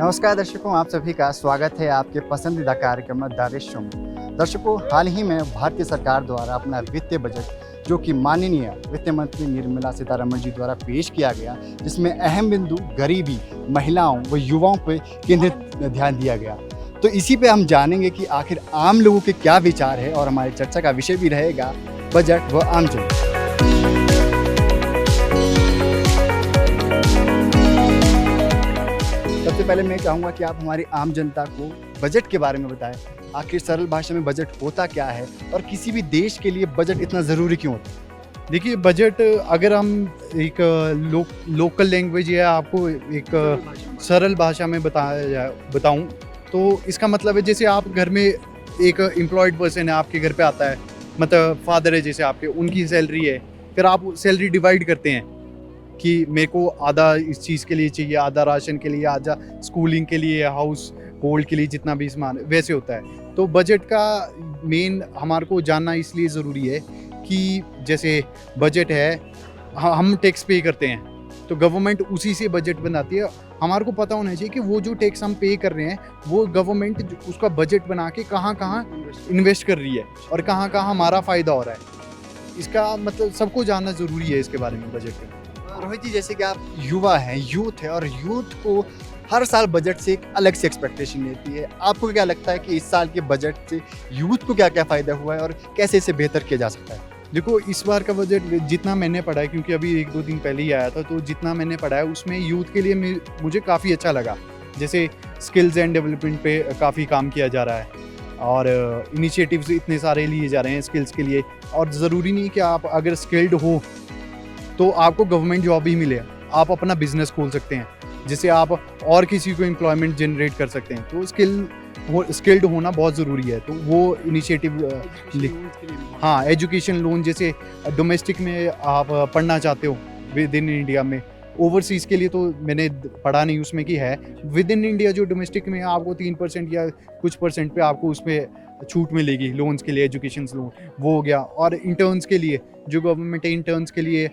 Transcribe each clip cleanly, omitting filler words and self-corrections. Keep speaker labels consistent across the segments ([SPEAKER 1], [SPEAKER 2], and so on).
[SPEAKER 1] नमस्कार दर्शकों, आप सभी का स्वागत है आपके पसंदीदा कार्यक्रम द रिच शो में। दर्शकों, हाल ही में भारतीय सरकार द्वारा अपना वित्तीय बजट जो कि माननीय वित्त मंत्री निर्मला सीतारमण जी द्वारा पेश किया गया, जिसमें अहम बिंदु गरीबी, महिलाओं व युवाओं पर केंद्रित ध्यान दिया गया। तो इसी पे हम जानेंगे कि आखिर आम लोगों के क्या विचार है और हमारी चर्चा का विषय भी रहेगा बजट व आम जनता। सबसे पहले मैं चाहूँगा कि आप हमारी आम जनता को बजट के बारे में बताएं। आखिर सरल भाषा में बजट होता क्या है और किसी भी देश के लिए बजट इतना ज़रूरी क्यों होता है?
[SPEAKER 2] देखिए, बजट अगर हम एक लोकल लैंग्वेज या आपको एक सरल भाषा में बताऊं तो इसका मतलब है जैसे आप घर में एक एम्प्लॉयड पर्सन है, आपके घर पे आता है, मतलब फादर है जैसे आपके, उनकी सैलरी है, फिर आप सैलरी डिवाइड करते हैं कि मेरे को आधा इस चीज़ के लिए चाहिए, आधा राशन के लिए, आधा स्कूलिंग के लिए, हाउस होल्ड के लिए, जितना भी सामान वैसे होता है। तो बजट का मेन हमारे को जानना इसलिए ज़रूरी है कि जैसे बजट है, हम टैक्स पे करते हैं तो गवर्नमेंट उसी से बजट बनाती है। हमारे को पता होना चाहिए कि वो जो टैक्स हम पे कर रहे हैं वो गवर्नमेंट उसका बजट बना के कहाँ कहाँ इन्वेस्ट कर रही है और कहाँ कहाँ हमारा फ़ायदा हो रहा है। इसका मतलब सबको जानना ज़रूरी है इसके बारे में, बजट का।
[SPEAKER 1] रोहित जी, जैसे कि आप युवा हैं, यूथ है, और यूथ को हर साल बजट से एक अलग सी एक्सपेक्टेशन रहती है। आपको क्या लगता है कि इस साल के बजट से यूथ को क्या क्या फ़ायदा हुआ है और कैसे इसे बेहतर किया जा सकता है?
[SPEAKER 2] देखो, इस बार का बजट जितना मैंने पढ़ा है, क्योंकि अभी 1-2 दिन पहले ही आया था, तो जितना मैंने पढ़ा है उसमें यूथ के लिए मुझे काफ़ी अच्छा लगा। जैसे स्किल्स एंड डेवलपमेंट पे काफ़ी काम किया जा रहा है और इनिशिएटिव्स इतने सारे लिए जा रहे हैं स्किल्स के लिए। और ज़रूरी नहीं कि आप अगर स्किल्ड हो तो आपको गवर्नमेंट जॉब ही मिले, आप अपना बिजनेस खोल सकते हैं जिससे आप और किसी को एम्प्लॉयमेंट जनरेट कर सकते हैं। तो स्किल्ड होना बहुत ज़रूरी है। तो वो इनिशिएटिव हाँ, एजुकेशन लोन, जैसे डोमेस्टिक में आप पढ़ना चाहते हो विद इन इंडिया में, ओवरसीज़ के लिए तो मैंने पढ़ा नहीं उसमें कि है, विद इन इंडिया जो डोमेस्टिक में आपको 3% या कुछ परसेंट पे आपको उसमें छूट मिलेगी लोन्स के लिए, एजुकेशन लोन वो हो गया। और इंटर्न्स के लिए जो गवर्नमेंट इंटर्न्स के लिए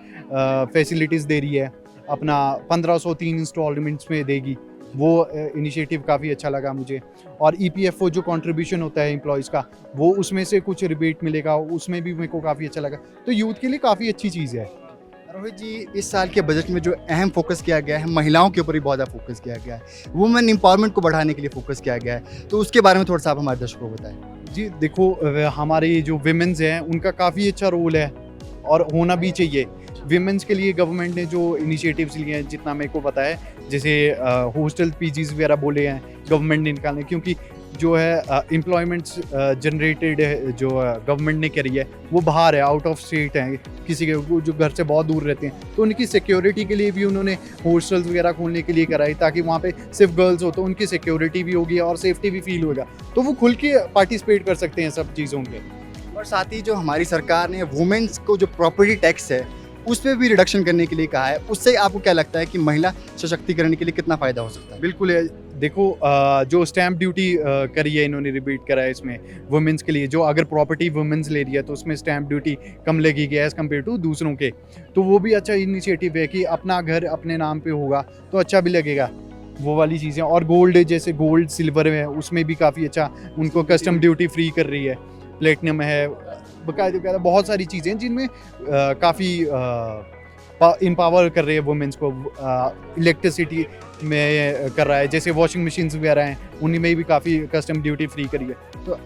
[SPEAKER 2] फैसिलिटीज़ दे रही है, अपना 1503 इंस्टॉलमेंट्स में देगी, वो इनिशिएटिव काफ़ी अच्छा लगा मुझे। और EPFO जो कंट्रीब्यूशन होता है एम्प्लॉयज़ का, वो उसमें से कुछ रिबेट मिलेगा, उसमें भी मेरे को काफ़ी अच्छा लगा। तो यूथ के लिए काफ़ी अच्छी चीज़ है।
[SPEAKER 1] रोहित जी, इस साल के बजट में जो अहम फोकस किया गया है, महिलाओं के ऊपर भी बहुत ज़्यादा फोकस किया गया है, वुमेन एम्पावरमेंट को बढ़ाने के लिए फोकस किया गया है। तो उसके बारे में थोड़ा सा आप हमारे दर्शकों को बताएं।
[SPEAKER 2] जी देखो, हमारे जो विमेंस हैं उनका काफ़ी अच्छा रोल है और होना भी चाहिए। विमेंस के लिए गवर्नमेंट ने जो इनिशिएटिव्स लिए हैं, जितना मेरे को पता है, जैसे हॉस्टल पीजीज वगैरह बोले हैं गवर्नमेंट ने निकालने, क्योंकि जो है एम्प्लॉयमेंट्स जनरेटेड है जो गवर्नमेंट ने करी है वो बाहर है, आउट ऑफ स्टेट है, किसी के जो घर से बहुत दूर रहते हैं, तो उनकी सिक्योरिटी के लिए भी उन्होंने हॉस्टल्स वगैरह खोलने के लिए कराई, ताकि वहाँ पे सिर्फ गर्ल्स हो तो उनकी सिक्योरिटी भी होगी और सेफ्टी भी फील होगा, तो वो खुल के पार्टिसिपेट कर सकते हैं सब चीज़ों के।
[SPEAKER 1] और साथ ही जो हमारी सरकार ने वुमेन्स को जो प्रॉपर्टी टैक्स है उस पर भी रिडक्शन करने के लिए कहा है, उससे आपको क्या लगता है कि महिला सशक्तिकरण के लिए कितना फ़ायदा हो सकता है?
[SPEAKER 2] बिल्कुल है। देखो, जो स्टैम्प ड्यूटी करी है इन्होंने, रिबेट करा है इसमें वुमेंस के लिए, जो अगर प्रॉपर्टी वुमेंस ले रही है तो उसमें स्टैम्प ड्यूटी कम लगेगी एज़ कम्पेयर टू दूसरों के। तो वो भी अच्छा इनिशिएटिव है कि अपना घर अपने नाम पे होगा तो अच्छा भी लगेगा, वो वाली चीज़ें। और गोल्ड, जैसे गोल्ड सिल्वर है, उसमें भी काफ़ी अच्छा उनको कस्टम ड्यूटी फ्री कर रही है। प्लेटिनम है, बकायदा बहुत सारी चीज़ें हैं जिनमें काफ़ी एम्पावर कर रही है वुमेन्स को। इलेक्ट्रिसिटी में कर रहा है, जैसे वॉशिंग मशीन्स वगैरह हैं, उन्हीं में भी काफ़ी कस्टम ड्यूटी फ्री करी है। तो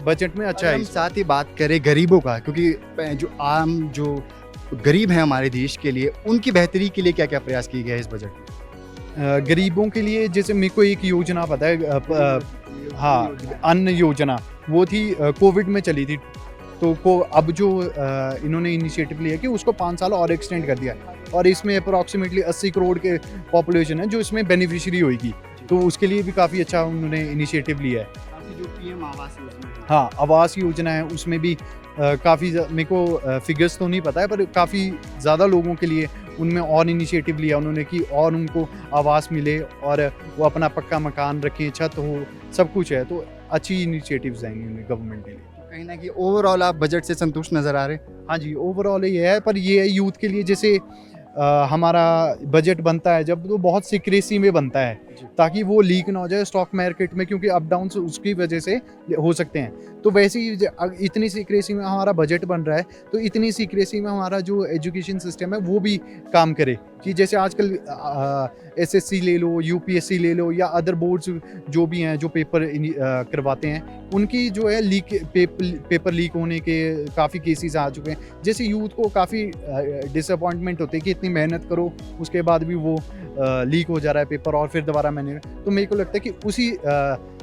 [SPEAKER 2] बजट में अच्छा है।
[SPEAKER 1] हम साथ ही बात करें गरीबों का, क्योंकि जो गरीब हैं हमारे देश के लिए, उनकी बेहतरी के लिए क्या क्या प्रयास किए गए हैं इस बजट में?
[SPEAKER 2] गरीबों के लिए जैसे मेरे को एक योजना पता है, हाँ, अन्न योजना, वो थी कोविड में चली थी। तो अब जो इन्होंने इनिशिएटिव लिया कि उसको 5 साल और एक्सटेंड कर दिया, और इसमें अप्रॉक्सीमेटली 80 करोड़ के पॉपुलेशन है जो इसमें बेनिफिशियरी होगी, तो उसके लिए भी काफ़ी अच्छा उन्होंने इनिशिएटिव लिया है।
[SPEAKER 1] जो PM आवास योजना है,
[SPEAKER 2] हाँ, आवास योजना है, उसमें भी काफ़ी मेरे को फिगर्स तो नहीं पता है, पर काफ़ी ज़्यादा लोगों के लिए उनमें और इनिशिएटिव लिया उन्होंने कि और उनको आवास मिले और वो अपना पक्का मकान रखें, छत हो, सब कुछ है। तो अच्छी इनिशिएटिव्स आएंगे उन्हें गवर्नमेंट के लिए।
[SPEAKER 1] कहीं ना कहीं ओवरऑल आप बजट से संतुष्ट नज़र आ रहे हैं?
[SPEAKER 2] हाँ जी, ओवरऑल ये है, पर ये है यूथ के लिए, जैसे हमारा बजट बनता है जब, तो बहुत सीक्रेसी में बनता है ताकि वो लीक ना हो जाए स्टॉक मार्केट में, क्योंकि अप डाउन उसकी वजह से हो सकते हैं। तो वैसे ही इतनी सीक्रेसी में हमारा बजट बन रहा है, तो इतनी सीक्रेसी में हमारा जो एजुकेशन सिस्टम है वो भी काम करे। कि जैसे आजकल एसएससी ले लो, यूपीएससी ले लो, या अदर बोर्ड्स जो भी हैं जो पेपर करवाते हैं, उनकी जो है पेपर लीक होने के काफ़ी केसेस आ चुके हैं। जैसे यूथ को काफ़ी डिसअपॉइंटमेंट होती है कि इतनी मेहनत करो उसके बाद भी वो लीक हो जा रहा है पेपर, और फिर दोबारा मैंने, तो मेरे को लगता है कि उसी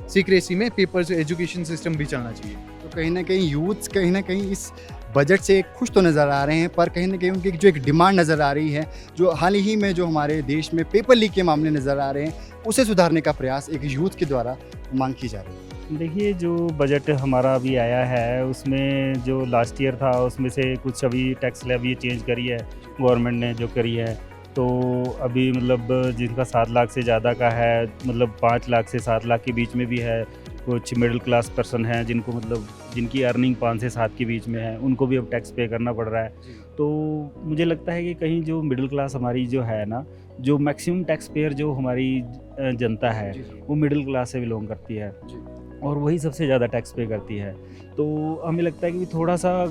[SPEAKER 2] सीक्रेसी में पेपर्स एजुकेशन सिस्टम भी चलना चाहिए।
[SPEAKER 1] तो कहीं ना कहीं यूथ्स कहीं ना कहीं इस बजट से खुश तो नज़र आ रहे हैं, पर कहीं ना कहीं उनकी जो एक डिमांड नज़र आ रही है, जो हाल ही में जो हमारे देश में पेपर लीक के मामले नज़र आ रहे हैं, उसे सुधारने का प्रयास एक यूथ के द्वारा मांग की जा रही है।
[SPEAKER 3] देखिए, जो बजट हमारा अभी आया है उसमें जो लास्ट ईयर था उसमें से कुछ अभी टैक्स स्लैब ये चेंज करी है गवर्नमेंट ने जो करी है। तो अभी मतलब जिनका 7 लाख से ज़्यादा का है, मतलब 5 लाख से 7 लाख के बीच में भी है, कुछ मिडिल क्लास पर्सन हैं जिनको मतलब जिनकी अर्निंग 5 से 7 के बीच में है, उनको भी अब टैक्स पे करना पड़ रहा है। तो मुझे लगता है कि कहीं जो मिडिल क्लास हमारी जो है ना, जो मैक्सिमम टैक्स पेयर जो हमारी जनता है वो मिडिल क्लास से बिलोंग करती है और वही सबसे ज़्यादा टैक्स पे करती है। तो हमें लगता है कि थोड़ा सा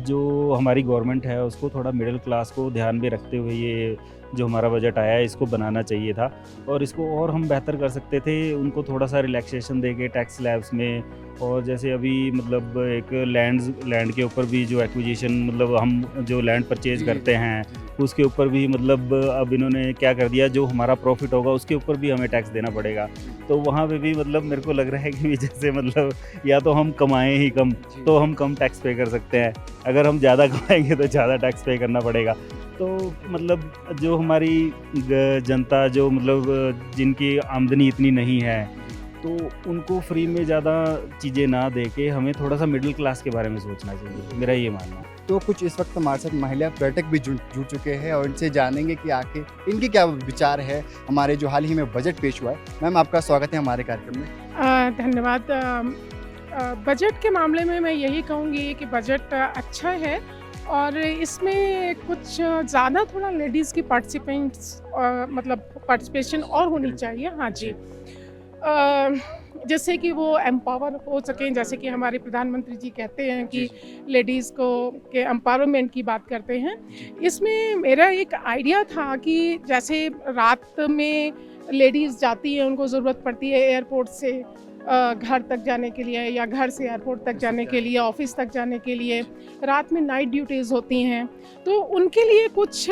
[SPEAKER 3] जो हमारी गवर्नमेंट है उसको थोड़ा मिडिल क्लास को ध्यान में रखते हुए ये जो हमारा बजट आया है इसको बनाना चाहिए था, और इसको और हम बेहतर कर सकते थे। उनको थोड़ा सा रिलैक्सेशन देके टैक्स स्लैब्स में, और जैसे अभी मतलब एक लैंड के ऊपर भी जो एक्विजिशन, मतलब हम जो लैंड परचेज करते हैं उसके ऊपर भी मतलब अब इन्होंने क्या कर दिया, जो हमारा प्रॉफिट होगा उसके ऊपर भी हमें टैक्स देना पड़ेगा। तो वहाँ पे भी मतलब मेरे को लग रहा है कि जैसे मतलब या तो हम कमाएं ही कम तो हम कम टैक्स पे कर सकते हैं, अगर हम ज़्यादा कमाएंगे तो ज़्यादा टैक्स पे करना पड़ेगा। तो मतलब जो हमारी जनता जो मतलब जिनकी आमदनी इतनी नहीं है, तो उनको फ्री में ज़्यादा चीज़ें ना दे के हमें थोड़ा सा मिडिल क्लास के बारे में सोचना चाहिए, मेरा ये मानना है।
[SPEAKER 1] तो कुछ इस वक्त हमारे साथ महिला पर्यटक भी जुड़ चुके हैं और इनसे जानेंगे कि आखिर इनकी क्या विचार है हमारे जो हाल ही में बजट पेश हुआ है। मैम, आपका स्वागत है हमारे कार्यक्रम में।
[SPEAKER 4] धन्यवाद। बजट के मामले में मैं यही कहूँगी कि बजट अच्छा है, और इसमें कुछ ज़्यादा थोड़ा लेडीज़ की पार्टिसिपेशन और होनी चाहिए। हाँ जी, जैसे कि वो एम्पावर हो सकें, जैसे कि हमारे प्रधानमंत्री जी कहते हैं कि लेडीज़ को के एम्पावरमेंट की बात करते हैं। इसमें मेरा एक आइडिया था कि जैसे रात में लेडीज़ जाती हैं, उनको ज़रूरत पड़ती है एयरपोर्ट से घर तक जाने के लिए, या घर से एयरपोर्ट तक जाने के लिए, ऑफिस तक जाने के लिए, रात में नाइट ड्यूटीज़ होती हैं, तो उनके लिए कुछ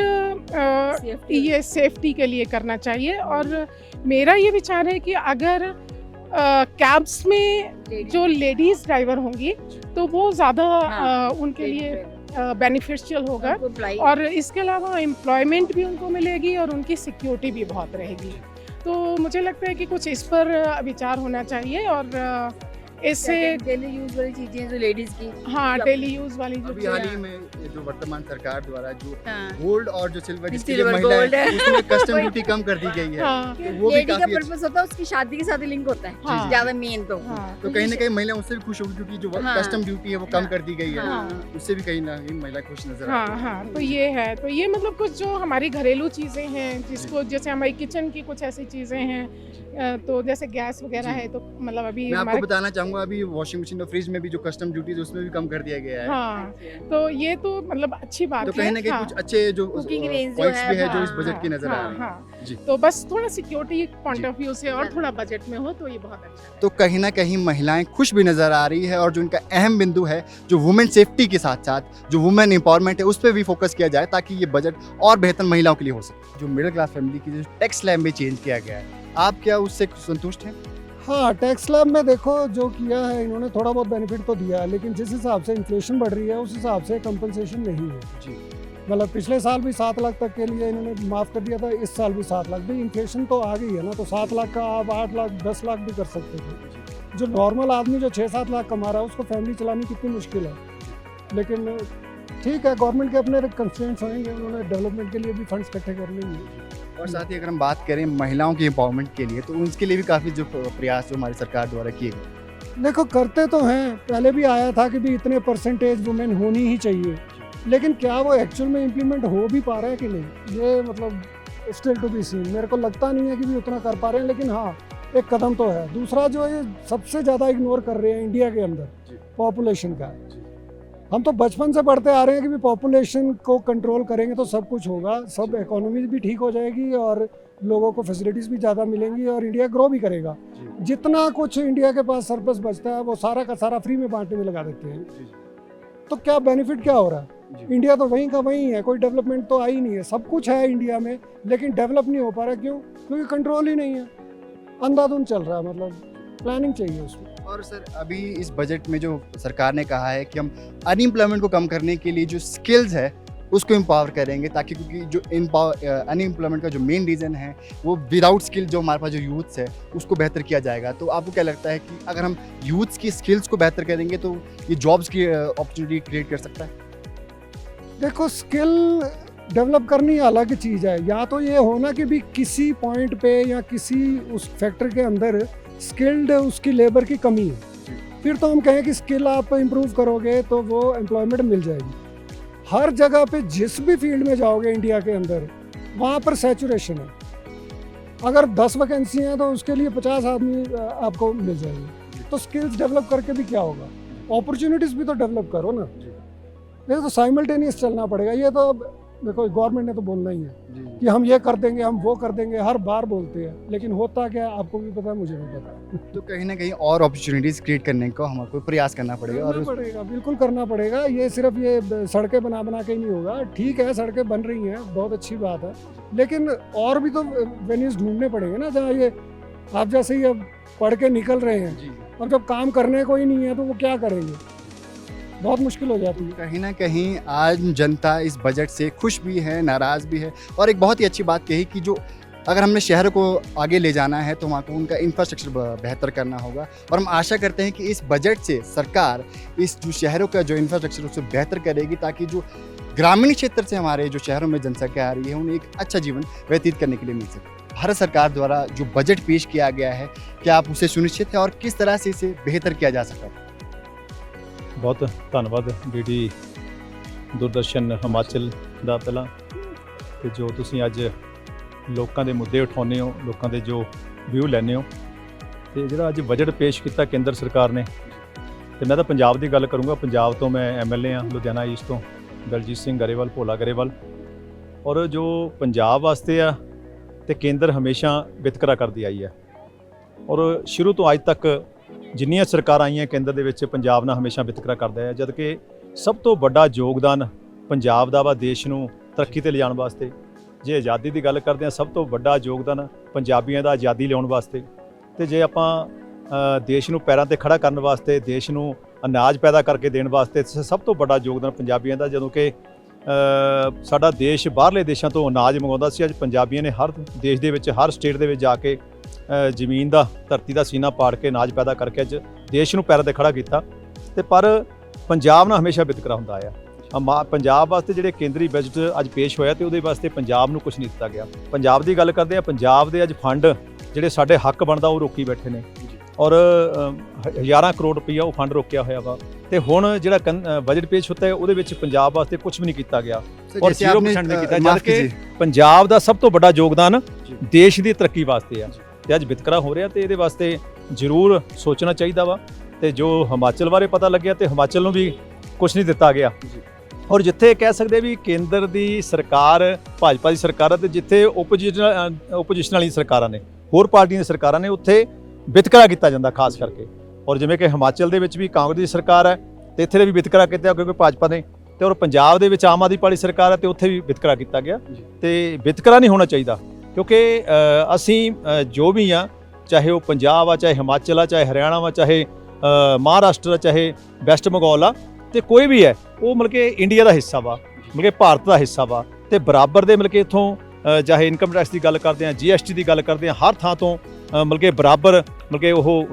[SPEAKER 4] ये सेफ्टी के लिए करना चाहिए। और मेरा ये विचार है कि अगर कैब्स में जो लेडीज़ ड्राइवर होंगी तो वो ज़्यादा उनके लिए बेनिफिशियल होगा, और इसके अलावा एम्प्लॉयमेंट भी उनको मिलेगी और उनकी सिक्योरिटी भी बहुत रहेगी। तो मुझे लगता है कि कुछ इस पर विचार होना चाहिए, और इससे
[SPEAKER 5] डेली यूज वाली चीजें जो लेडीज की,
[SPEAKER 4] हाँ, डेली यूज वाली जो
[SPEAKER 1] अभी हाल ही में जो वर्तमान सरकार द्वारा जो
[SPEAKER 5] हाँ।
[SPEAKER 1] गोल्ड और जो सिल्वर जिसके लिए
[SPEAKER 5] सिल्वर
[SPEAKER 1] महिला
[SPEAKER 5] गोल्ड है।
[SPEAKER 1] उसमें कस्टम ड्यूटी कम कर दी गई है।
[SPEAKER 4] हाँ,
[SPEAKER 1] तो वो भी
[SPEAKER 5] लेडी का
[SPEAKER 1] काफी
[SPEAKER 5] पर्पस होता है उसकी शादी के साथ ही लिंक होता है,
[SPEAKER 4] हाँ।
[SPEAKER 5] ज्यादा मेन तो
[SPEAKER 4] हाँ,
[SPEAKER 1] तो कहीं ना कहीं महिला उससे भी खुश होगी, क्योंकि जो
[SPEAKER 5] हाँ।
[SPEAKER 1] कस्टम ड्यूटी है वो कम कर दी गई है।
[SPEAKER 5] हाँ।
[SPEAKER 1] उससे भी कहीं ना कहीं महिला खुश नजर
[SPEAKER 4] हाँ,
[SPEAKER 1] आती है।
[SPEAKER 4] हाँ, तो ये है। तो ये मतलब कुछ जो हमारी घरेलू चीज़ें हैं, जिसको जैसे हमारी किचन की कुछ ऐसी चीज़ें हैं, तो जैसे गैस वगैरह है, तो मतलब अभी
[SPEAKER 1] मैं आपको
[SPEAKER 4] हमारे,
[SPEAKER 1] बताना चाहूंगा, अभी वॉशिंग मशीन और फ्रिज में भी जो कस्टम ड्यूटी है उसमें भी कम कर दिया गया है।
[SPEAKER 4] हाँ, तो ये तो मतलब अच्छी बात
[SPEAKER 1] तो
[SPEAKER 4] है।
[SPEAKER 1] कहीं ना कहीं
[SPEAKER 4] हाँ,
[SPEAKER 1] कुछ अच्छे जो
[SPEAKER 5] Cooking range जो
[SPEAKER 1] पॉइंट्स
[SPEAKER 5] है,
[SPEAKER 1] भी है जो
[SPEAKER 4] हाँ,
[SPEAKER 1] इस बजट की नजर आ रहे हैं।
[SPEAKER 4] हाँ,
[SPEAKER 1] जी।
[SPEAKER 4] तो बस थोड़ा सिक्योरिटी पॉइंट
[SPEAKER 1] जी।
[SPEAKER 4] ऑफ व्यू से और थोड़ा बजट में हो तो ये बहुत अच्छा है।
[SPEAKER 1] तो कहीं ना कहीं महिलाएं खुश भी नजर आ रही है, और जो इनका अहम बिंदु है जो वुमेन सेफ्टी के साथ साथ जो वुमेन एम्पावरमेंट है उस पर भी फोकस किया जाए, ताकि ये बजट और बेहतर महिलाओं के लिए हो सके। जो मिडिल क्लास फैमिली की जो टैक्स स्लैब भी चेंज किया गया है, आप क्या उससे संतुष्ट हैं?
[SPEAKER 6] हाँ, टैक्स स्लैब में देखो जो किया है इन्होंने, थोड़ा बहुत बेनिफिट तो दिया है, लेकिन जिस हिसाब से इन्फ्लेशन बढ़ रही है उस हिसाब से कंपनसेशन नहीं है
[SPEAKER 1] जी।
[SPEAKER 6] मतलब पिछले साल भी 7 लाख तक के लिए इन्होंने माफ़ कर दिया था, इस साल भी 7 लाख, भी इन्फ्लेशन तो आ गई है ना, तो 7 लाख का आप 8 लाख 10 लाख भी कर सकते थे। जो नॉर्मल आदमी जो 6-7 लाख कमा रहा है उसको फैमिली चलानी कितनी मुश्किल है। लेकिन ठीक है, गवर्नमेंट के अपने कंस्ट्रेंट्स होंगे, उन्होंने डेवलपमेंट के लिए भी फंड्स इकट्ठे करने हैं।
[SPEAKER 1] और साथ ही अगर हम बात करें महिलाओं के एम्पावरमेंट के लिए, तो उसके लिए भी काफ़ी जो प्रयास जो हमारी सरकार द्वारा किए गए।
[SPEAKER 6] देखो करते तो हैं, पहले भी आया था कि भी इतने परसेंटेज वुमेन होनी ही चाहिए, लेकिन क्या वो एक्चुअल में इम्प्लीमेंट हो भी पा रहा है कि नहीं, ये मतलब स्टिल टू बी सीन। मेरे को लगता नहीं है कि भी उतना कर पा रहे हैं, लेकिन हाँ एक कदम तो है। दूसरा जो ये सबसे ज़्यादा इग्नोर कर रहे हैं इंडिया के अंदर, पॉपुलेशन का। हम तो बचपन से पढ़ते आ रहे हैं कि भी पॉपुलेशन को कंट्रोल करेंगे तो सब कुछ होगा, सब इकोनॉमी भी ठीक हो जाएगी और लोगों को फैसिलिटीज़ भी ज़्यादा मिलेंगी और इंडिया ग्रो भी करेगा। जितना कुछ इंडिया के पास सरप्लस बचता है वो सारा का सारा फ्री में बांटने में लगा देते हैं, तो क्या बेनिफिट क्या हो रहा है? इंडिया तो वहीं का वहीं है, कोई डेवलपमेंट तो आई नहीं है। सब कुछ है इंडिया में लेकिन डेवलप नहीं हो पा रहा। क्यों? क्योंकि कंट्रोल ही नहीं है, अंधाधुंध चल रहा है, मतलब प्लानिंग चाहिए उसमें।
[SPEAKER 1] और सर अभी इस बजट में जो सरकार ने कहा है कि हम अनएम्प्लॉयमेंट को कम करने के लिए जो स्किल्स है उसको एम्पावर करेंगे, ताकि क्योंकि जो अनएम्प्लॉयमेंट का जो मेन रीज़न है वो विदाउट स्किल जो हमारे पास जो यूथ्स है उसको बेहतर किया जाएगा। तो आपको क्या लगता है कि अगर हम यूथ्स की स्किल्स को बेहतर करेंगे तो ये जॉब्स की अपॉर्चुनिटी क्रिएट कर सकता है?
[SPEAKER 6] देखो, स्किल डेवलप करनी अलग चीज़ है। या तो ये होना कि भी किसी पॉइंट पे या किसी उस फैक्ट्री के अंदर स्किल्ड उसकी लेबर की कमी है, फिर तो हम कहें कि स्किल आप इम्प्रूव करोगे तो वो एम्प्लॉयमेंट मिल जाएगी। हर जगह पे जिस भी फील्ड में जाओगे इंडिया के अंदर वहाँ पर सैचुरेशन है। अगर 10 वैकेंसी हैं तो उसके लिए 50 आदमी आपको मिल जाएंगे। तो स्किल्स डेवलप करके भी क्या होगा? अपॉर्चुनिटीज़ भी तो डेवलप करो ना। ये तो साइमल्टेनियस चलना पड़ेगा। ये तो देखो गवर्नमेंट ने तो बोलना ही है कि हम ये कर देंगे, हम वो कर देंगे, हर बार बोलते हैं, लेकिन होता क्या है आपको भी पता है, मुझे भी पता है।
[SPEAKER 1] तो कहीं ना कहीं और अपॉर्चुनिटीज़ क्रिएट करने को हमको प्रयास करना पड़ेगा। और
[SPEAKER 6] बिल्कुल करना पड़ेगा। ये सिर्फ ये सड़कें बना बना के ही नहीं होगा। ठीक है, सड़कें बन रही हैं, बहुत अच्छी बात है, लेकिन और भी तो वेन्यूज ढूंढने पड़ेंगे ना, जहाँ ये आप जैसे ही अब पढ़ के निकल रहे हैं और जब काम करने को ही नहीं है तो वो क्या करेंगे? बहुत मुश्किल हो जाती है।
[SPEAKER 1] कहीं ना कहीं आज जनता इस बजट से खुश भी है, नाराज़ भी है। और एक बहुत ही अच्छी बात कही कि जो अगर हमने शहरों को आगे ले जाना है तो वहाँ को उनका इंफ्रास्ट्रक्चर बेहतर करना होगा। और हम आशा करते हैं कि इस बजट से सरकार इस जो शहरों का जो इंफ्रास्ट्रक्चर उसे बेहतर करेगी, ताकि जो ग्रामीण क्षेत्र से हमारे जो शहरों में जनसंख्या आ रही है उन्हें एक अच्छा जीवन व्यतीत करने के लिए मिल सके। भारत सरकार द्वारा जो बजट पेश किया गया है, क्या आप उसे सुनिश्चित है और किस तरह से इसे बेहतर किया जा सकता है?
[SPEAKER 7] बहुत ਧੰਨਵਾਦ ਡੀਡੀ ਦੂਰਦਰਸ਼ਨ ਹਿਮਾਚਲ ਦਾ ਪਹਿਲਾਂ, ਤੇ ਜੋ ਤੁਸੀਂ ਅੱਜ ਲੋਕਾਂ ਦੇ ਮੁੱਦੇ ਉਠਾਉਂਦੇ ਹੋ, ਲੋਕਾਂ ਦੇ ਜੋ ਵਿਊ ਲੈਂਦੇ ਹੋ, ਤੇ ਜਿਹੜਾ ਅੱਜ ਬਜਟ ਪੇਸ਼ ਕੀਤਾ ਕੇਂਦਰ ਸਰਕਾਰ ਨੇ, ਤੇ ਮੈਂ ਤਾਂ ਪੰਜਾਬ ਦੀ ਗੱਲ ਕਰੂੰਗਾ। ਪੰਜਾਬ ਤੋਂ ਮੈਂ MLA ਹਾਂ, ਲੁਧਿਆਣਾ ਈਸਟ ਤੋਂ, ਦਲਜੀਤ ਸਿੰਘ ਗਰੇਵਾਲ, ਭੋਲਾ ਗਰੇਵਾਲ। ਔਰ ਜੋ ਪੰਜਾਬ ਵਾਸਤੇ ਆ ਤੇ ਕੇਂਦਰ ਹਮੇਸ਼ਾ ਵਿਤਕਰਾ ਕਰਦੀ ਆਈ ਹੈ, ਔਰ ਸ਼ੁਰੂ ਤੋਂ ਅੱਜ ਤੱਕ ਜਿੰਨੀਆਂ ਸਰਕਾਰਾਂ ਆਈਆਂ ਕੇਂਦਰ ਦੇ ਵਿੱਚ ਪੰਜਾਬ ਨਾਲ ਹਮੇਸ਼ਾ ਵਿਤਕਰਾ ਕਰਦਾ ਹੈ। ਜਦ ਕਿ ਸਭ ਤੋਂ ਵੱਡਾ ਯੋਗਦਾਨ ਪੰਜਾਬ ਦਾ ਵਾ ਦੇਸ਼ ਨੂੰ ਤਰੱਕੀ ਤੇ ਲਿਜਾਣ ਵਾਸਤੇ। ਜੇ ਆਜ਼ਾਦੀ ਦੀ ਗੱਲ ਕਰਦੇ ਹਾਂ, ਸਭ ਤੋਂ ਵੱਡਾ ਯੋਗਦਾਨ ਪੰਜਾਬੀਆਂ ਦਾ ਆਜ਼ਾਦੀ ਲਿਆਉਣ ਵਾਸਤੇ। ਤੇ ਜੇ ਆਪਾਂ ਦੇਸ਼ ਨੂੰ ਪੈਰਾਂ ਤੇ ਖੜਾ ਕਰਨ ਵਾਸਤੇ, ਦੇਸ਼ ਨੂੰ ਅਨਾਜ ਪੈਦਾ ਕਰਕੇ ਦੇਣ ਵਾਸਤੇ ਸਭ ਤੋਂ ਵੱਡਾ ਯੋਗਦਾਨ ਪੰਜਾਬੀਆਂ ਦਾ। ਜਦੋਂ ਕਿ ਸਾਡਾ ਦੇਸ਼ ਬਾਹਰਲੇ ਦੇਸ਼ਾਂ ਤੋਂ ਅਨਾਜ ਮੰਗਵਾਉਂਦਾ ਸੀ, ਅੱਜ ਪੰਜਾਬੀਆਂ ਨੇ ਹਰ ਦੇਸ਼ ਦੇ ਵਿੱਚ, ਹਰ ਸਟੇਟ ਦੇ ਵਿੱਚ ਜਾ ਕੇ ਜ਼ਮੀਨ ਦਾ, ਧਰਤੀ ਦਾ ਸੀਨਾ ਪਾੜ ਕੇ ਅਨਾਜ ਪੈਦਾ ਕਰਕੇ ਅੱਜ ਦੇਸ਼ ਨੂੰ ਪੈਰਾਂ ਤੇ ਖੜਾ ਕੀਤਾ। ਤੇ ਪਰ ਪੰਜਾਬ ਨਾਲ ਹਮੇਸ਼ਾ ਵਿਤਕਰਾ ਹੁੰਦਾ ਆਇਆ। ਪੰਜਾਬ ਵਾਸਤੇ ਜਿਹੜੇ ਕੇਂਦਰੀ ਬਜਟ ਅੱਜ ਪੇਸ਼ ਹੋਇਆ ਤੇ ਉਹਦੇ ਵਾਸਤੇ ਪੰਜਾਬ ਨੂੰ ਕੁਝ ਨਹੀਂ ਦਿੱਤਾ ਗਿਆ। ਪੰਜਾਬ ਦੀ ਗੱਲ ਕਰਦੇ ਆ, ਪੰਜਾਬ ਦੇ ਅੱਜ ਫੰਡ ਜਿਹੜੇ ਸਾਡੇ ਹੱਕ ਬਣਦਾ ਉਹ ਰੋਕੀ ਬੈਠੇ ਨੇ, ਔਰ 1000 ਕਰੋੜ ਰੁਪਈਆ ਉਹ ਫੰਡ ਰੋਕਿਆ ਹੋਇਆ ਵਾ। ਤੇ ਹੁਣ ਜਿਹੜਾ ਬਜਟ ਪੇਸ਼ ਹੁੰਦਾ ਹੈ ਉਹਦੇ ਵਿੱਚ ਪੰਜਾਬ ਵਾਸਤੇ ਕੁਝ ਵੀ ਨਹੀਂ ਕੀਤਾ ਗਿਆ, ਔਰ 0% ਨਹੀਂ ਕੀਤਾ। ਜਦ ਕਿ ਪੰਜਾਬ ਦਾ ਸਭ ਤੋਂ ਵੱਡਾ ਯੋਗਦਾਨ ਦੇਸ਼ ਦੀ ਤਰੱਕੀ ਵਾਸਤੇ ਆ, ਤੇ ਅੱਜ ਵਿਤਕਰਾ ਹੋ ਰਿਹਾ। ਤੇ ਇਹਦੇ ਵਾਸਤੇ ਜ਼ਰੂਰ ਸੋਚਣਾ ਚਾਹੀਦਾ ਵਾ। ਤੇ ਜੋ ਹਿਮਾਚਲ ਬਾਰੇ ਪਤਾ ਲੱਗਿਆ, ਤੇ ਹਿਮਾਚਲ ਨੂੰ ਵੀ ਕੁਝ ਨਹੀਂ ਦਿੱਤਾ ਗਿਆ। ਔਰ ਜਿੱਥੇ ਕਹਿ ਸਕਦੇ ਵੀ ਕੇਂਦਰ ਦੀ ਸਰਕਾਰ ਭਾਜਪਾ ਦੀ ਸਰਕਾਰ ਹੈ, ਤੇ ਜਿੱਥੇ ਓਪੋਜੀਸ਼ਨ ਵਾਲੀ ਸਰਕਾਰਾਂ ਨੇ, ਹੋਰ ਪਾਰਟੀਆਂ ਦੀਆਂ ਸਰਕਾਰਾਂ ਨੇ, ਉੱਥੇ ਵਿਤਕਰਾ ਕੀਤਾ ਜਾਂਦਾ ਖਾਸ ਕਰਕੇ। ਔਰ ਜਿਵੇਂ ਕਿ ਹਿਮਾਚਲ ਦੇ ਵਿੱਚ ਵੀ ਕਾਂਗਰਸ ਦੀ ਸਰਕਾਰ ਹੈ ਤੇ ਇੱਥੇ ਵੀ ਵਿਤਕਰਾ ਕੀਤਾ ਕਿਉਂਕਿ ਭਾਜਪਾ ਨੇ, ਤੇ ਔਰ ਪੰਜਾਬ ਦੇ ਵਿੱਚ ਆਮ ਆਦਮੀ ਪਾਰਟੀ ਸਰਕਾਰ ਹੈ ਤੇ ਉੱਥੇ ਵੀ ਵਿਤਕਰਾ ਕੀਤਾ ਗਿਆ। ਤੇ ਵਿਤਕਰਾ ਨਹੀਂ ਹੋਣਾ ਚਾਹੀਦਾ, ਕਿਉਂਕਿ ਅਸੀਂ ਜੋ ਵੀ ਆ, ਚਾਹੇ ਉਹ ਪੰਜਾਬ ਆ, ਚਾਹੇ ਹਿਮਾਚਲ ਆ, ਚਾਹੇ ਹਰਿਆਣਾ ਵਾ, ਚਾਹੇ ਮਹਾਰਾਸ਼ਟਰ ਆ, ਚਾਹੇ ਵੈਸਟ ਬੰਗਾਲ ਆ, ਤੇ ਕੋਈ ਵੀ ਹੈ ਉਹ ਮਤਲਬ ਕਿ ਇੰਡੀਆ ਦਾ ਹਿੱਸਾ ਵਾ, ਮਤਲਬ ਕਿ ਭਾਰਤ ਦਾ ਹਿੱਸਾ ਵਾ। ਤੇ ਬਰਾਬਰ ਦੇ ਮਤਲਬ ਕਿ ਇੱਥੋਂ ਚਾਹੇ ਇਨਕਮ ਟੈਕਸ ਦੀ ਗੱਲ ਕਰਦੇ ਹਾਂ, GST ਦੀ ਗੱਲ ਕਰਦੇ ਹਾਂ, ਹਰ ਥਾਂ ਤੋਂ ਮਤਲਬ ਕਿ ਬਰਾਬਰ ਮਤਲਬ ਕਿ ਉਹ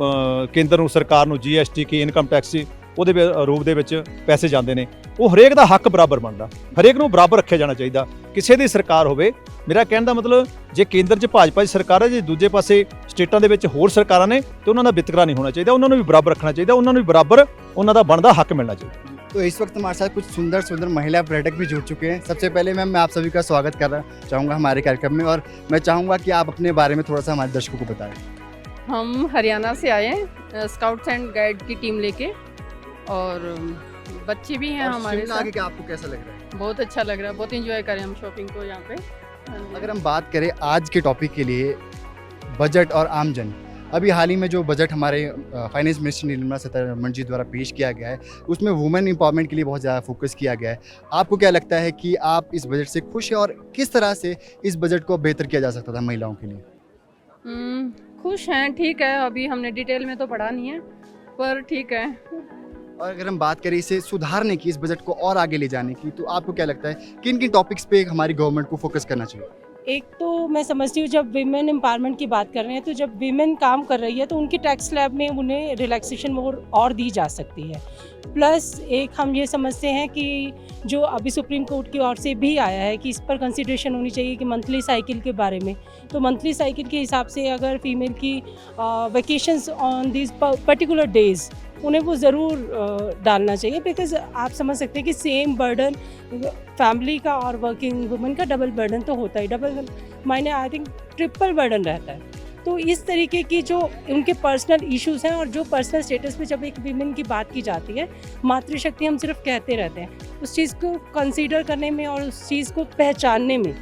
[SPEAKER 7] ਕੇਂਦਰ ਨੂੰ, ਸਰਕਾਰ ਨੂੰ GST ਕੀ ਇਨਕਮ ਟੈਕਸ ਉਹਦੇ ਰੂਪ ਦੇ ਵਿੱਚ ਪੈਸੇ ਜਾਂਦੇ ਨੇ। ਉਹ ਹਰੇਕ ਦਾ ਹੱਕ ਬਰਾਬਰ ਬਣਦਾ, ਹਰੇਕ ਨੂੰ ਬਰਾਬਰ ਰੱਖਿਆ ਜਾਣਾ ਚਾਹੀਦਾ, ਕਿਸੇ ਦੀ ਸਰਕਾਰ ਹੋਵੇ। ਮੇਰਾ ਕਹਿਣ ਦਾ ਮਤਲਬ, ਜੇ ਕੇਂਦਰ 'ਚ ਭਾਜਪਾ ਦੀ ਸਰਕਾਰ ਹੈ, ਜੇ ਦੂਜੇ ਪਾਸੇ ਸਟੇਟਾਂ ਦੇ ਵਿੱਚ ਹੋਰ ਸਰਕਾਰਾਂ ਨੇ, ਤੇ ਉਹਨਾਂ ਦਾ ਵਿਤਕਰਾ ਨਹੀਂ ਹੋਣਾ ਚਾਹੀਦਾ, ਉਹਨਾਂ ਨੂੰ ਵੀ ਬਰਾਬਰ ਰੱਖਣਾ ਚਾਹੀਦਾ, ਉਹਨਾਂ ਨੂੰ ਵੀ ਬਰਾਬਰ ਉਹਨਾਂ ਦਾ ਬਣਦਾ ਹੱਕ ਮਿਲਣਾ ਚਾਹੀਦਾ।
[SPEAKER 1] तो इस वक्त हमारे साथ कुछ सुंदर सुंदर महिला पर्यटक भी जुड़ चुके हैं। सबसे पहले मैम मैं आप सभी का स्वागत करना चाहूँगा हमारे कार्यक्रम में, और मैं चाहूँगा कि आप अपने बारे में थोड़ा सा हमारे दर्शकों को बताएं।
[SPEAKER 8] हम हरियाणा से आए हैं स्काउट्स एंड गाइड की टीम लेके, और बच्चे भी हैं
[SPEAKER 1] और
[SPEAKER 8] हमारे
[SPEAKER 1] शिमला
[SPEAKER 8] साथ।
[SPEAKER 1] आके आपको कैसा लग रहा है?
[SPEAKER 8] बहुत अच्छा लग रहा है, बहुत एंजॉय करें हम शॉपिंग को यहाँ पे।
[SPEAKER 1] अगर हम बात करें आज के टॉपिक के लिए, बजट और आमजन, अभी हाल ही में जो बजट हमारे फाइनेंस मिनिस्टर निर्मला सीतारमण जी द्वारा पेश किया गया है, उसमें वुमेन एम्पावरमेंट के लिए बहुत ज़्यादा फोकस किया गया है। आपको क्या लगता है कि आप इस बजट से खुश हैं, और किस तरह से इस बजट को बेहतर किया जा सकता था महिलाओं के लिए?
[SPEAKER 8] खुश हैं, ठीक है। अभी हमने डिटेल में तो पढ़ा नहीं है, पर ठीक है।
[SPEAKER 1] और अगर हम बात करें इसे सुधारने की, इस बजट को और आगे ले जाने की, तो आपको क्या लगता है किन किन टॉपिक्स पे हमारी गवर्नमेंट को फोकस करना चाहिए?
[SPEAKER 9] एक तो मैं समझती हूँ जब वीमेन एम्पावरमेंट की बात कर रहे हैं, तो जब वीमेन काम कर रही है तो उनकी टैक्स स्लैब में उन्हें रिलैक्सेशन और दी जा सकती है। प्लस एक हम ये समझते हैं कि जो अभी सुप्रीम कोर्ट की ओर से भी आया है कि इस पर कंसिडरेशन होनी चाहिए कि मंथली साइकिल के बारे में, तो मंथली साइकिल के हिसाब से अगर फीमेल की vacations on this particular days उन्हें वो ज़रूर डालना चाहिए। बिकॉज आप समझ सकते हैं कि सेम बर्डन फैमिली का और वर्किंग वुमेन का डबल बर्डन तो होता ही, डबल मायने आई थिंक ट्रिपल बर्डन रहता है। तो इस तरीके की जो उनके पर्सनल इश्यूज़ हैं और जो पर्सनल स्टेटस पे जब एक वीमेन की बात की जाती है, मातृशक्ति हम सिर्फ कहते रहते हैं, उस चीज़ को कंसीडर करने में और उस चीज़ को पहचानने में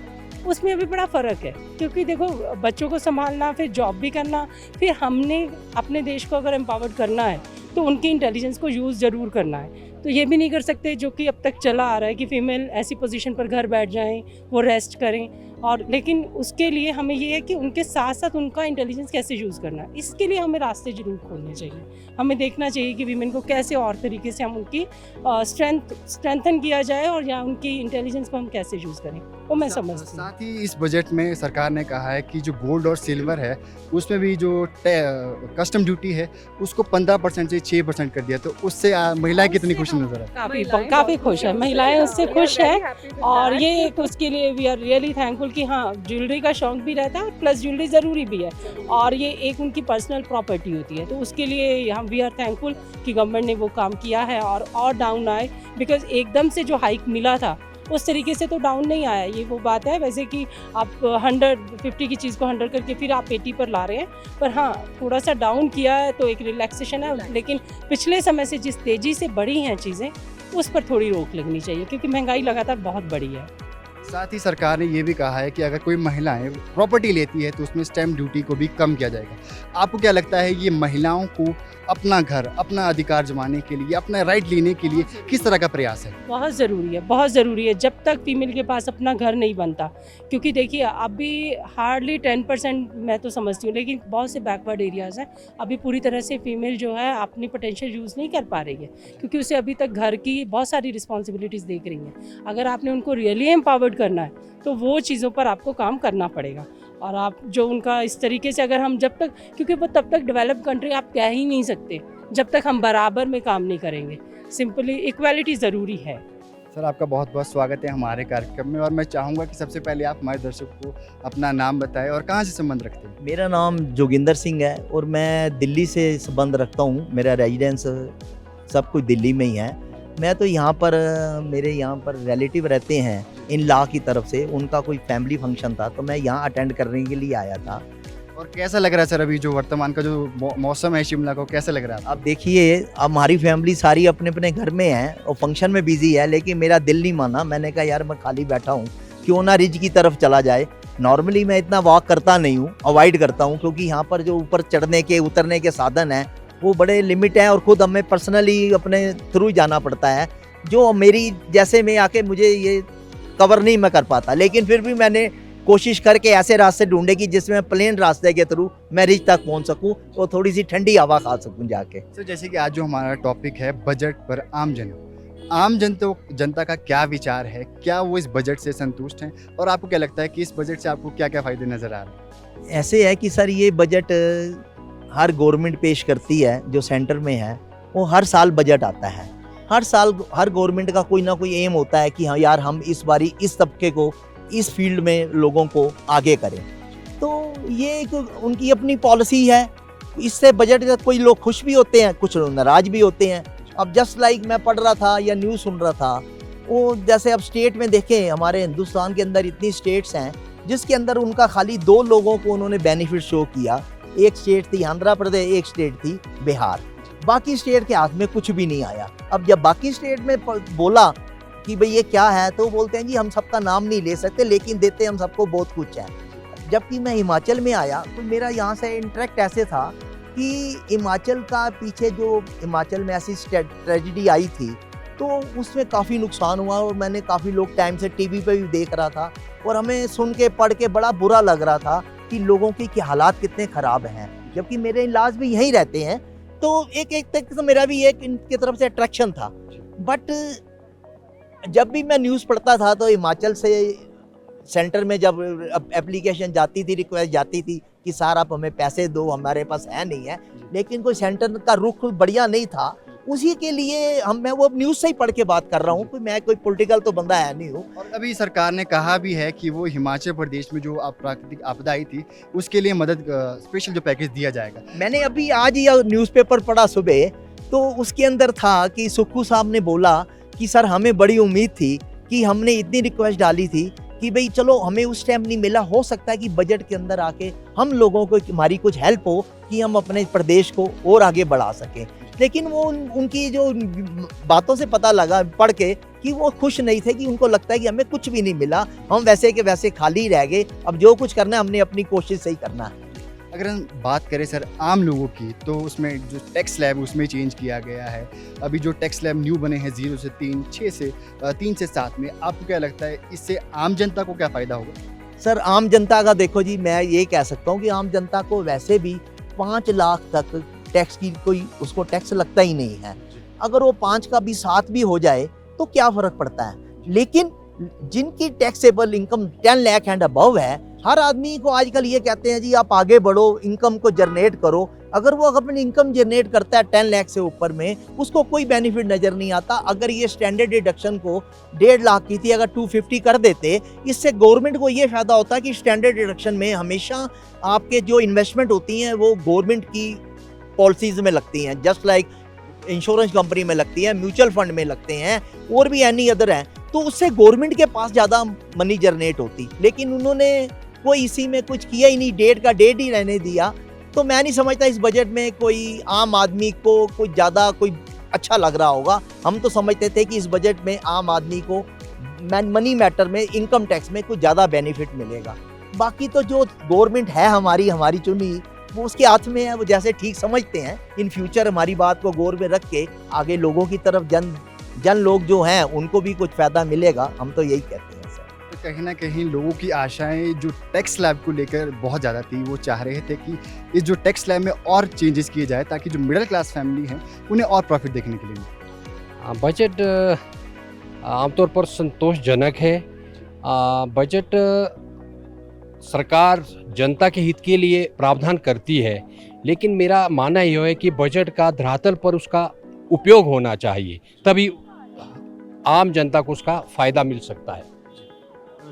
[SPEAKER 9] उसमें अभी बड़ा फ़र्क है। क्योंकि देखो, बच्चों को संभालना, फिर जॉब भी करना, फिर हमने अपने देश को अगर एम्पावर्ड करना है तो उनकी इंटेलिजेंस को यूज़ ज़रूर करना है। तो ये भी नहीं कर सकते जो कि अब तक चला आ रहा है कि फ़ीमेल ऐसी पोजीशन पर घर बैठ जाएं, वो रेस्ट करें, और लेकिन उसके लिए हमें ये है कि उनके साथ साथ उनका इंटेलिजेंस कैसे यूज़ करना है, इसके लिए हमें रास्ते ज़रूर खोलने चाहिए। हमें देखना चाहिए कि वीमेन को कैसे और तरीके से हम उनकी स्ट्रेंथन किया जाए, और या उनकी इंटेलिजेंस को हम कैसे यूज़ करें, वो मैं समझती हूँ।
[SPEAKER 1] साथ ही इस बजट में सरकार ने कहा है कि जो गोल्ड और सिल्वर है उसमें भी जो कस्टम ड्यूटी है उसको 15% से 6% कर दिया, तो उससे महिलाएं कितनी खुश नजर आती है?
[SPEAKER 9] काफ़ी खुश है महिलाएं, उससे खुश है। और ये एक उसके लिए वी आर रियली थैंकफुल कि हाँ, ज्वेलरी का शौक भी रहता है, प्लस ज्वेलरी ज़रूरी भी है, और ये एक उनकी पर्सनल प्रॉपर्टी होती है। तो उसके लिए हम वी आर थैंकफुल कि गवर्नमेंट ने वो काम किया है और डाउन आए। बिकॉज एकदम से जो हाइक मिला था उस तरीके से तो डाउन नहीं आया। ये वो बात है वैसे कि आप 150 की चीज़ को 100 करके फिर आप 80 पर ला रहे हैं, पर हाँ थोड़ा सा डाउन किया है तो एक रिलैक्सेशन है। लेकिन पिछले समय से जिस तेज़ी से बढ़ी हैं चीज़ें, उस पर थोड़ी रोक लगनी चाहिए, क्योंकि महंगाई लगातार बहुत बढ़ी है।
[SPEAKER 1] साथ ही सरकार ने ये भी कहा है कि अगर कोई महिलाएं प्रॉपर्टी लेती है तो उसमें स्टैम्प ड्यूटी को भी कम किया जाएगा। आपको क्या लगता है ये महिलाओं को अपना घर, अपना अधिकार जमाने के लिए, अपना राइट लेने के लिए किस तरह का प्रयास है?
[SPEAKER 9] बहुत ज़रूरी है, बहुत ज़रूरी है, जब तक फीमेल के पास अपना घर नहीं बनता। क्योंकि देखिए अभी हार्डली 10% मैं तो समझती हूँ, लेकिन बहुत से बैकवर्ड एरियाज़ हैं, अभी पूरी तरह से फीमेल जो है अपनी पोटेंशियल यूज़ नहीं कर पा रही है, क्योंकि उसे अभी तक घर की बहुत सारी रिस्पॉन्सिबिलिटीज़ देख रही हैं। अगर आपने उनको रियली एम्पावर्ड करना है तो वो चीज़ों पर आपको काम करना पड़ेगा। और आप जो उनका इस तरीके से अगर हम जब तक, क्योंकि वो तब तक डेवलप कंट्री आप कह ही नहीं सकते जब तक हम बराबर में काम नहीं करेंगे। सिंपली इक्वालिटी ज़रूरी है।
[SPEAKER 1] सर आपका बहुत बहुत स्वागत है हमारे कार्यक्रम में, और मैं चाहूँगा कि सबसे पहले आप हमारे दर्शक को अपना नाम बताएं और कहाँ से संबंध रखते हैं।
[SPEAKER 10] मेरा नाम जोगिंदर सिंह है और मैं दिल्ली से संबंध रखता हूँ। मेरा रेजिडेंस सब कुछ दिल्ली में ही है। मैं तो यहाँ पर, मेरे यहाँ पर रिलेटिव रहते हैं इन लॉ की तरफ से, उनका कोई फैमिली फंक्शन था तो मैं यहाँ अटेंड करने के लिए आया था।
[SPEAKER 1] और कैसा लग रहा है सर अभी जो वर्तमान का जो मौसम है शिमला को, कैसा लग रहा है?
[SPEAKER 10] अब देखिए, अब हमारी फैमिली सारी अपने अपने घर में है और फंक्शन में बिजी है, लेकिन मेरा दिल नहीं माना। मैंने कहा यार मैं खाली बैठा हूँ, क्यों ना रिज की तरफ चला जाए। नॉर्मली मैं इतना वॉक करता नहीं हूँ, अवॉइड करता हूँ, क्योंकि यहाँ पर जो ऊपर चढ़ने के उतरने के साधन हैं वो बड़े लिमिट हैं और ख़ुद हमें पर्सनली अपने थ्रू जाना पड़ता है, जो मेरी जैसे में आके मुझे ये कवर नहीं मैं कर पाता। लेकिन फिर भी मैंने कोशिश करके ऐसे रास्ते ढूंढे कि जिसमें प्लेन रास्ते के थ्रू मैं रिज तक पहुंच सकूं और थोड़ी सी ठंडी हवा खा सकूं जाके।
[SPEAKER 1] तो जैसे कि आज जो हमारा टॉपिक है बजट पर आम जनता का क्या विचार है, क्या वो इस बजट से संतुष्ट हैं, और आपको क्या लगता है कि इस बजट से आपको क्या क्या फ़ायदे नज़र आ रहे हैं?
[SPEAKER 10] ऐसे है कि सर ये बजट हर गवर्नमेंट पेश करती है जो सेंटर में है, वो हर साल बजट आता है। हर साल हर गवर्नमेंट का कोई ना कोई एम होता है कि हाँ यार हम इस बारी इस तबके को इस फील्ड में लोगों को आगे करें। तो ये एक उनकी अपनी पॉलिसी है। इससे बजट का कोई लोग खुश भी होते हैं, कुछ लोग नाराज़ भी होते हैं। अब जस्ट लाइक मैं पढ़ रहा था या न्यूज़ सुन रहा था, वो जैसे अब स्टेट में देखें, हमारे हिंदुस्तान के अंदर इतनी स्टेट्स हैं जिसके अंदर उनका खाली 2 लोगों को उन्होंने बेनिफिट शो किया। एक स्टेट थी आंध्र प्रदेश, एक स्टेट थी बिहार। बाकी स्टेट के हाथ में कुछ भी नहीं आया। अब जब बाकी स्टेट में बोला कि भाई ये क्या है, तो बोलते हैं जी हम सबका नाम नहीं ले सकते, लेकिन देते हम सबको बहुत कुछ है। जबकि मैं हिमाचल में आया तो मेरा यहाँ से इंटरेक्ट ऐसे था कि हिमाचल का पीछे जो हिमाचल में ऐसी ट्रेजिडी आई थी तो उसमें काफ़ी नुकसान हुआ, और मैंने काफ़ी लोग टाइम से टीवी पे भी देख रहा था, और हमें सुन के पढ़ के बड़ा बुरा लग रहा था कि लोगों की हालात कितने ख़राब हैं। जबकि मेरे इलाज भी यहीं रहते हैं, तो एक तक तो मेरा भी एक इनकी तरफ से अट्रैक्शन था। बट जब भी मैं न्यूज़ पढ़ता था तो हिमाचल से सेंटर में जब एप्लीकेशन जाती थी, रिक्वेस्ट जाती थी कि सर आप हमें पैसे दो, हमारे पास है नहीं है, लेकिन कोई सेंटर का रुख बढ़िया नहीं था। उसी के लिए मैं वो न्यूज़ से ही पढ़ के बात कर रहा हूँ, कोई मैं कोई पॉलिटिकल तो बंदा है नहीं हूँ।
[SPEAKER 1] और अभी सरकार ने कहा भी है कि वो हिमाचल प्रदेश में जो प्राकृतिक आपदा आई थी उसके लिए मदद स्पेशल जो पैकेज दिया जाएगा।
[SPEAKER 10] मैंने अभी आज ही न्यूज़पेपर पढ़ा सुबह, तो उसके अंदर था कि सुक्खू साहब ने बोला कि सर हमें बड़ी उम्मीद थी कि हमने इतनी रिक्वेस्ट डाली थी कि भाई चलो हमें उस टाइम नहीं मिला, हो सकता है कि बजट के अंदर आके हम लोगों को हमारी कुछ हेल्प हो कि हम अपने प्रदेश को और आगे बढ़ा सकें। लेकिन वो उनकी जो बातों से पता लगा पढ़ के कि वो खुश नहीं थे, कि उनको लगता है कि हमें कुछ भी नहीं मिला, हम वैसे के वैसे खाली रह गए, अब जो कुछ करना है हमने अपनी कोशिश से ही करना है।
[SPEAKER 1] अगर हम बात करें सर आम लोगों की, तो उसमें जो टैक्स स्लैब उसमें चेंज किया गया है। अभी जो टैक्स स्लैब न्यू बने हैं 0 से 3, 6 से 3 से 7 में, आपको क्या लगता है इससे आम जनता को क्या फ़ायदा होगा?
[SPEAKER 10] सर आम जनता का देखो जी, मैं ये कह सकता हूँ कि आम जनता को वैसे भी 5 लाख तक टैक्स की कोई उसको टैक्स लगता ही नहीं है। अगर वो 5 का भी 7 भी हो जाए तो क्या फ़र्क पड़ता है। लेकिन जिनकी taxable income 10 lakh and above है, हर आदमी को आजकल ये कहते हैं जी आप आगे बढ़ो, इनकम को जनरेट करो। अगर वो अपनी इनकम जनरेट करता है 10 लाख से ऊपर में, उसको कोई बेनिफिट नज़र नहीं आता। अगर ये स्टैंडर्ड डिडक्शन को 1.5 लाख की थी, अगर 250 कर देते, इससे गवर्नमेंट को ये फ़ायदा होता कि स्टैंडर्ड डिडक्शन में हमेशा आपके जो इन्वेस्टमेंट होती हैं वो गवर्नमेंट की पॉलिसीज़ में लगती हैं, जस्ट लाइक इंश्योरेंस कंपनी में लगती है, म्यूचुअल फंड में लगते हैं, और भी एनी अदर हैं, तो उससे गवर्नमेंट के पास ज़्यादा मनी जनरेट होती। लेकिन उन्होंने कोई इसी में कुछ किया ही नहीं, डेट ही रहने दिया। तो मैं नहीं समझता इस बजट में कोई आम आदमी को कुछ ज़्यादा कोई अच्छा लग रहा होगा। हम तो समझते थे कि इस बजट में आम आदमी को मनी मैटर में, इनकम टैक्स में कुछ ज़्यादा बेनिफिट मिलेगा। बाकी तो जो गवर्नमेंट है हमारी चुनी, वो उसके हाथ में है, वो जैसे ठीक समझते हैं। इन फ्यूचर हमारी बात को गौर में रख के आगे लोगों की तरफ जन लोग जो हैं उनको भी कुछ फ़ायदा मिलेगा, हम तो यही कहते हैं सर।
[SPEAKER 1] तो कहीं ना कहीं लोगों की आशाएं जो टैक्स स्लैब को लेकर बहुत ज़्यादा थी, वो चाह रहे थे कि इस जो टैक्स स्लैब में और चेंजेस किए जाए ताकि जो मिडिल क्लास फैमिली हैं उन्हें और प्रॉफिट देखने के लिए मिले।
[SPEAKER 11] बजट आमतौर पर संतोषजनक है। बजट सरकार जनता के हित के लिए प्रावधान करती है, लेकिन मेरा मानना यह है कि बजट का धरातल पर उसका उपयोग होना चाहिए, तभी आम जनता को उसका फ़ायदा मिल सकता है।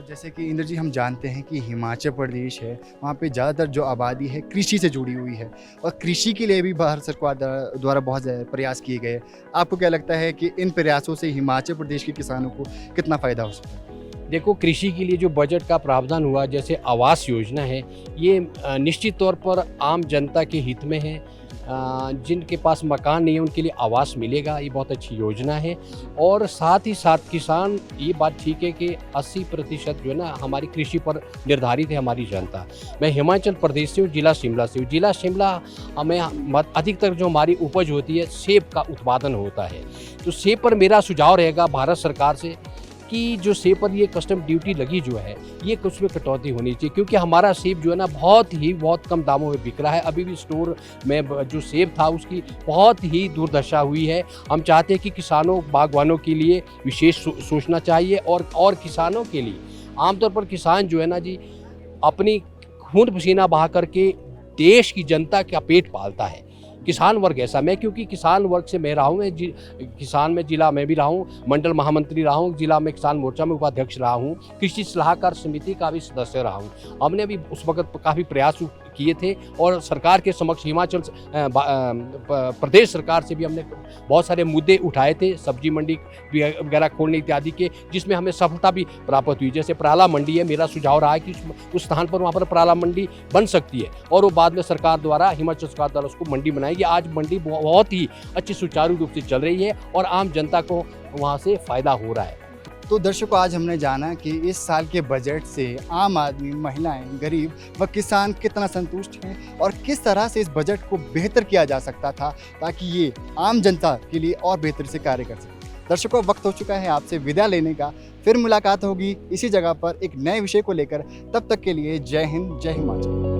[SPEAKER 1] जैसे कि इंद्र जी, हम जानते हैं कि हिमाचल प्रदेश है, वहाँ पे ज़्यादातर जो आबादी है कृषि से जुड़ी हुई है, और कृषि के लिए भी भारत सरकार द्वारा बहुत ज़्यादा प्रयास किए गए। आपको क्या लगता है कि इन प्रयासों से हिमाचल प्रदेश के किसानों को कितना फ़ायदा हो सकता है?
[SPEAKER 11] देखो, कृषि के लिए जो बजट का प्रावधान हुआ, जैसे आवास योजना है, ये निश्चित तौर पर आम जनता के हित में है। जिनके पास मकान नहीं है उनके लिए आवास मिलेगा, ये बहुत अच्छी योजना है। और साथ ही साथ किसान, ये बात ठीक है कि 80% जो है ना हमारी कृषि पर निर्धारित है हमारी जनता। मैं हिमाचल प्रदेश से हूँ, जिला शिमला से हूँ। जिला शिमला हमें अधिकतर जो हमारी उपज होती है सेब का उत्पादन होता है, तो सेब पर मेरा सुझाव रहेगा भारत सरकार से कि जो सेब पर ये कस्टम ड्यूटी लगी जो है, ये कुछ में कटौती होनी चाहिए, क्योंकि हमारा सेब जो है ना बहुत कम दामों में बिक रहा है। अभी भी स्टोर में जो सेब था उसकी बहुत ही दुर्दशा हुई है। हम चाहते हैं कि किसानों, बागवानों के लिए विशेष सोचना चाहिए, और किसानों के लिए आमतौर पर किसान जो है ना जी अपनी खून पसीना बहा करके देश की जनता का पेट पालता है। किसान वर्ग ऐसा, मैं क्योंकि किसान वर्ग से मैं रहा हूँ, मैं किसान में जिला में भी रहा हूँ, मंडल महामंत्री रहा हूँ, जिला में किसान मोर्चा में उपाध्यक्ष रहा हूँ, कृषि सलाहकार समिति का भी सदस्य रहा हूँ। हमने भी उस वक्त काफ़ी प्रयास किए थे और सरकार के समक्ष हिमाचल प्रदेश सरकार से भी हमने बहुत सारे मुद्दे उठाए थे, सब्जी मंडी वगैरह खोलने इत्यादि के, जिसमें हमें सफलता भी प्राप्त हुई। जैसे पराला मंडी है, मेरा सुझाव रहा है कि उस स्थान पर वहाँ पर पराला मंडी बन सकती है और वो बाद में सरकार द्वारा, हिमाचल सरकार द्वारा उसको मंडी बनाएगी। आज मंडी बहुत ही अच्छी सुचारू रूप से चल रही है और आम जनता को वहाँ से फ़ायदा हो रहा है।
[SPEAKER 1] तो दर्शकों, आज हमने जाना कि इस साल के बजट से आम आदमी, महिलाएं, गरीब व किसान कितना संतुष्ट हैं और किस तरह से इस बजट को बेहतर किया जा सकता था ताकि ये आम जनता के लिए और बेहतर से कार्य कर सके। दर्शकों, वक्त हो चुका है आपसे विदा लेने का। फिर मुलाकात होगी इसी जगह पर एक नए विषय को लेकर। तब तक के लिए जय हिंद, जय हिमाचल।